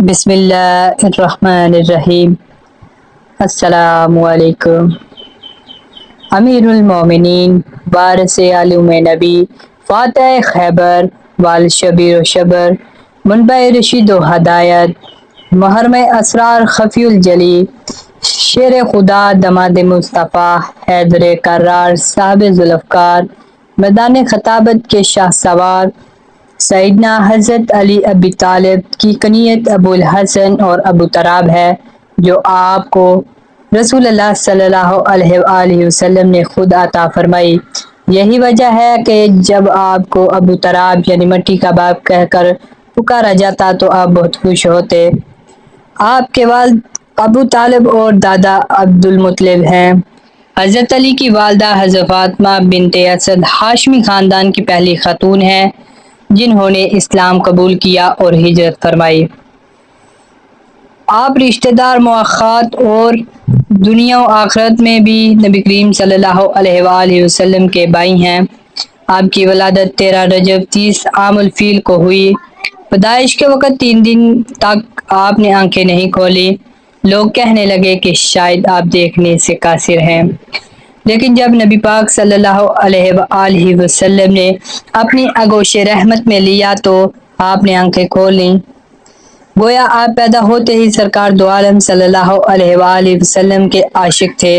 بسم اللہ الرحمن الرحیم۔ السلام علیکم۔ امیر المومنین، وارث عالم نبی، فاتح خیبر، وال شبیر و شبر، منبع رشید و ہدایت، محرم اسرار خفی الجلی، شیر خدا دماد مصطفیٰ حیدر کرار صاحب ذوالفقار، میدان خطابت کے شاہ سوار، سیدنا حضرت علی ابی طالب کی کنیت ابو الحسن اور ابو تراب ہے، جو آپ کو رسول اللہ صلی اللہ علیہ وآلہ وسلم نے خود عطا فرمائی۔ یہی وجہ ہے کہ جب آپ کو ابو تراب یعنی مٹی کا باپ کہہ کر پکارا جاتا تو آپ بہت خوش ہوتے۔ آپ کے والد ابو طالب اور دادا عبد المطلب ہیں۔ حضرت علی کی والدہ حضرت فاطمہ بنت اسد ہاشمی خاندان کی پہلی خاتون ہیں جنہوں نے اسلام قبول کیا اور ہجرت فرمائی۔ آپ رشتہ دار مؤخات اور دنیا و آخرت میں بھی نبی کریم صلی اللہ علیہ وآلہ وسلم کے بھائی ہیں۔ آپ کی ولادت 13 رجب 30 عام الفیل کو ہوئی۔ پیدائش کے وقت 3 دن تک آپ نے آنکھیں نہیں کھولی۔ لوگ کہنے لگے کہ شاید آپ دیکھنے سے قاصر ہیں، لیکن جب نبی پاک صلی اللہ علیہ وآلہ وسلم نے اپنی آغوش رحمت میں لیا تو آپ نے آنکھیں کھول لیں۔ گویا آپ پیدا ہوتے ہی سرکار دو عالم صلی اللہ علیہ وآلہ وسلم کے عاشق تھے،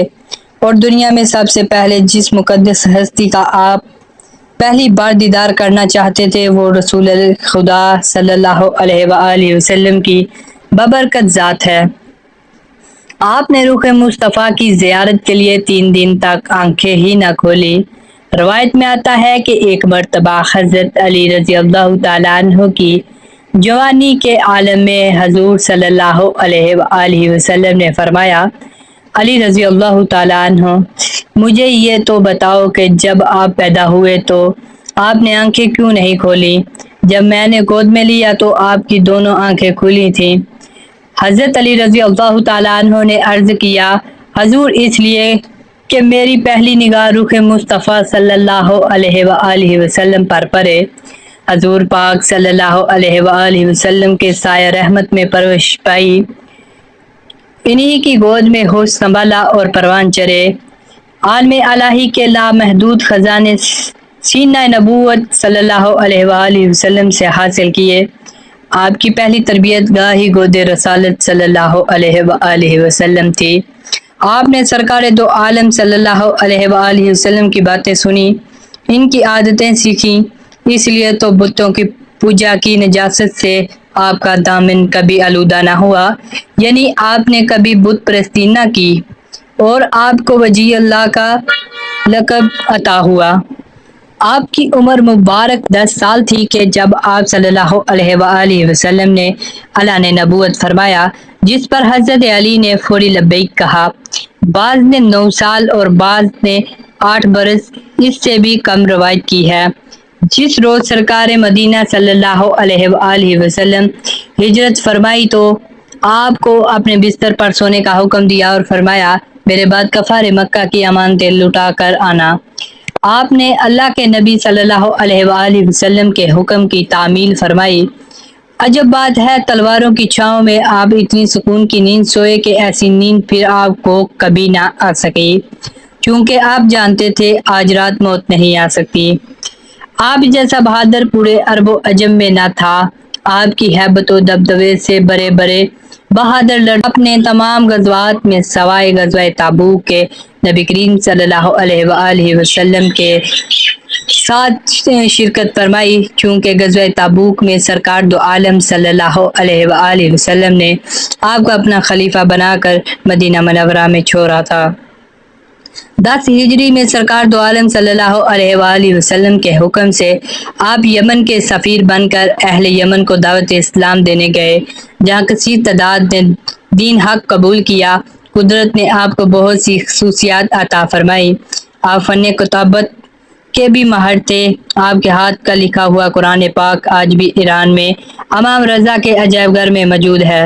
اور دنیا میں سب سے پہلے جس مقدس ہستی کا آپ پہلی بار دیدار کرنا چاہتے تھے وہ رسول خدا صلی اللہ علیہ وآلہ وسلم کی بابرکت ذات ہے۔ آپ نے روح مصطفیٰ کی زیارت کے لیے 3 دن تک آنکھیں ہی نہ کھولی۔ روایت میں آتا ہے کہ ایک مرتبہ حضرت علی رضی اللہ تعالیٰ عنہ کی جوانی کے عالم میں حضور صلی اللہ علیہ وآلہ وسلم نے فرمایا: علی رضی اللہ تعالیٰ عنہ، مجھے یہ تو بتاؤ کہ جب آپ پیدا ہوئے تو آپ نے آنکھیں کیوں نہیں کھولی؟ جب میں نے گود میں لیا تو آپ کی دونوں آنکھیں کھلی تھیں۔ حضرت علی رضی اللہ تعالیٰ عنہ نے عرض کیا: حضور، اس لیے کہ میری پہلی نگاہ روح مصطفیٰ صلی اللہ علیہ وآلہ وسلم پر پڑے۔ حضور پاک صلی اللہ علیہ وآلہ وسلم کے سایہ رحمت میں پرورش پائی، انہی کی گود میں ہوش سنبھالا اور پروان چڑھے۔ عالم الہی کے لامحدود خزانے سینہ نبوت صلی اللہ علیہ وآلہ وسلم سے حاصل کیے۔ آپ کی پہلی تربیت گاہ ہی گود رسالت صلی اللہ علیہ وآلہ وسلم تھی۔ آپ نے سرکار دو عالم صلی اللہ علیہ وآلہ وسلم کی باتیں سنی، ان کی عادتیں سیکھیں، اس لیے تو بتوں کی پوجا کی نجاست سے آپ کا دامن کبھی آلودہ نہ ہوا، یعنی آپ نے کبھی بت پرستی نہ کی، اور آپ کو وجی اللہ کا لقب عطا ہوا۔ آپ کی عمر مبارک 10 سال تھی کہ جب آپ صلی اللہ علیہ وآلہ وسلم نے اعلان نبوت فرمایا، جس پر حضرت علی نے فوری لبیک کہا۔ بعض نے 9 سال اور بعض نے 8 برس، اس سے بھی کم روایت کی ہے۔ جس روز سرکار مدینہ صلی اللہ علیہ وآلہ وسلم ہجرت فرمائی تو آپ کو اپنے بستر پر سونے کا حکم دیا اور فرمایا: میرے بعد کفار مکہ کی امانتیں لٹا کر آنا۔ آپ نے اللہ کے نبی صلی اللہ علیہ وآلہ وسلم کے حکم کی تعمیل فرمائی۔ عجب بات ہے، تلواروں کی چھاؤں میں آپ اتنی سکون کی نیند سوئے کہ ایسی نیند پھر آپ کو کبھی نہ آ سکی، چونکہ آپ جانتے تھے آج رات موت نہیں آ سکتی۔ آپ جیسا بہادر پورے عرب و عجم میں نہ تھا۔ آپ کی ہیبت و دبدبے سے بڑے بڑے بہادر لڑ اپنے تمام غزوات میں سوائے غزوہ تبوک کے نبی کریم صلی اللہ علیہ وآلہ وسلم کے ساتھ شرکت فرمائی، چونکہ غزوہ تبوک میں سرکار دو عالم صلی اللہ علیہ وآلہ وسلم نے آپ کو اپنا خلیفہ بنا کر مدینہ منورہ میں چھوڑا تھا۔ 10 ہجری میں سرکار دو عالم صلی اللہ علیہ وآلہ وسلم کے حکم سے آپ یمن کے سفیر بن کر اہل یمن کو دعوت اسلام دینے گئے، جہاں کثیر تعداد نے دین حق قبول کیا۔ قدرت نے آپ کو بہت سی خصوصیات عطا فرمائی۔ آپ فن کتابت کے بھی ماہر تھے۔ آپ کے ہاتھ کا لکھا ہوا قرآن پاک آج بھی ایران میں امام رضا کے عجائب گھر میں موجود ہے۔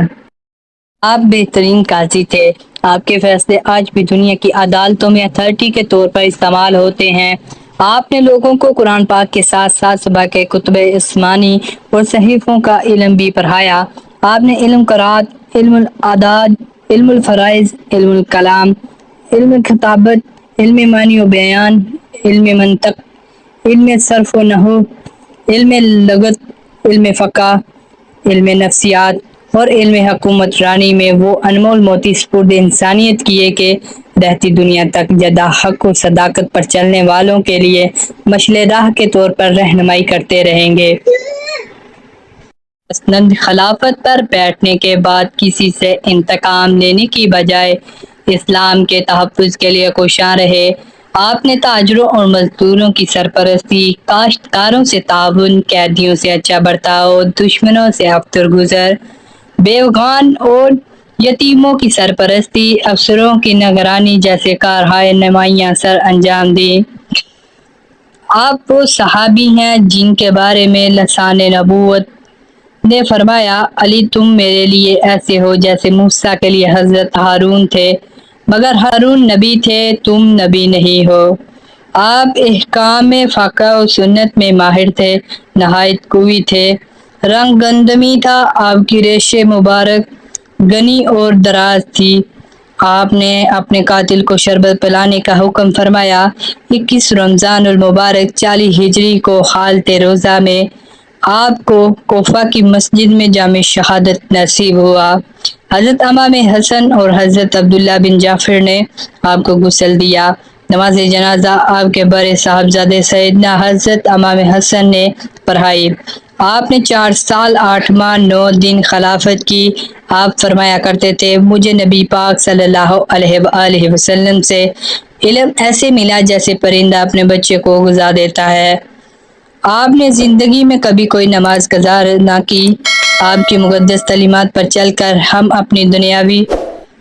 آپ بہترین قاضی تھے۔ آپ کے فیصلے آج بھی دنیا کی عدالتوں میں اتھارٹی کے طور پر استعمال ہوتے ہیں۔ آپ نے لوگوں کو قرآن پاک کے ساتھ ساتھ صبح کے کتب آسمانی اور صحیفوں کا علم بھی پڑھایا۔ آپ نے علم قرات، علم العداد، علم الفرائض، علم الکلام، علم خطابت، علم معنی و بیان، علم منطق، علم صرف و نحو، علم لغت، علم فقہ، علم نفسیات اور علم حکومت رانی میں وہ انمول موتی سپرد انسانیت کیے کہ رہتی دنیا تک جدا حق و صداقت پر چلنے والوں کے لیے مشعل راہ کے طور پر رہنمائی کرتے رہیں گے۔ مسند خلافت پر بیٹھنے کے بعد کسی سے انتقام لینے کی بجائے اسلام کے تحفظ کے لیے کوشاں رہے۔ آپ نے تاجروں اور مزدوروں کی سرپرستی، کاشتکاروں سے تعاون، قیدیوں سے اچھا برتاؤ، دشمنوں سے ابتر گزر، بیوگان اور یتیموں کی سرپرستی، افسروں کی نگرانی جیسے کارہائے نمایاں سر انجام دی۔ آپ وہ صحابی ہیں جن کے بارے میں لسان نبوت نے فرمایا، علی تم میرے لیے ایسے ہو جیسے موسیٰ کے لیے حضرت ہارون تھے، مگر ہارون نبی تھے، تم نبی نہیں ہو۔ آپ احکام فقہ و سنت میں ماہر تھے، نہایت قوی تھے، رنگ گندمی تھا آپ کی ریش مبارک، گنی اور دراز تھی۔ آپ نے اپنے قاتل کو شربت پلانے کا حکم فرمایا۔ 21 رمضان المبارک 40 ہجری کو حالت روزہ میں آپ کو کوفہ کی مسجد میں جامع شہادت نصیب ہوا۔ حضرت امام حسن اور حضرت عبداللہ بن جعفر نے آپ کو غسل دیا۔ نماز جنازہ آپ کے بڑے صاحبزادے سیدنا حضرت امام حسن نے پڑھائی۔ آپ نے 4 سال 8 ماہ 9 دن خلافت کی۔ آپ فرمایا کرتے تھے، مجھے نبی پاک صلی اللہ علیہ وآلہ وسلم سے علم ایسے ملا جیسے پرندہ اپنے بچے کو غذا دیتا ہے۔ آپ نے زندگی میں کبھی کوئی نماز قضا نہ کی۔ آپ کی مقدس تعلیمات پر چل کر ہم اپنی دنیاوی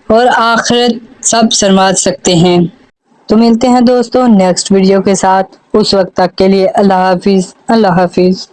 اور آخرت سب سنوار سکتے ہیں۔ تو ملتے ہیں دوستوں نیکسٹ ویڈیو کے ساتھ، اس وقت تک کے لیے اللہ حافظ، اللہ حافظ۔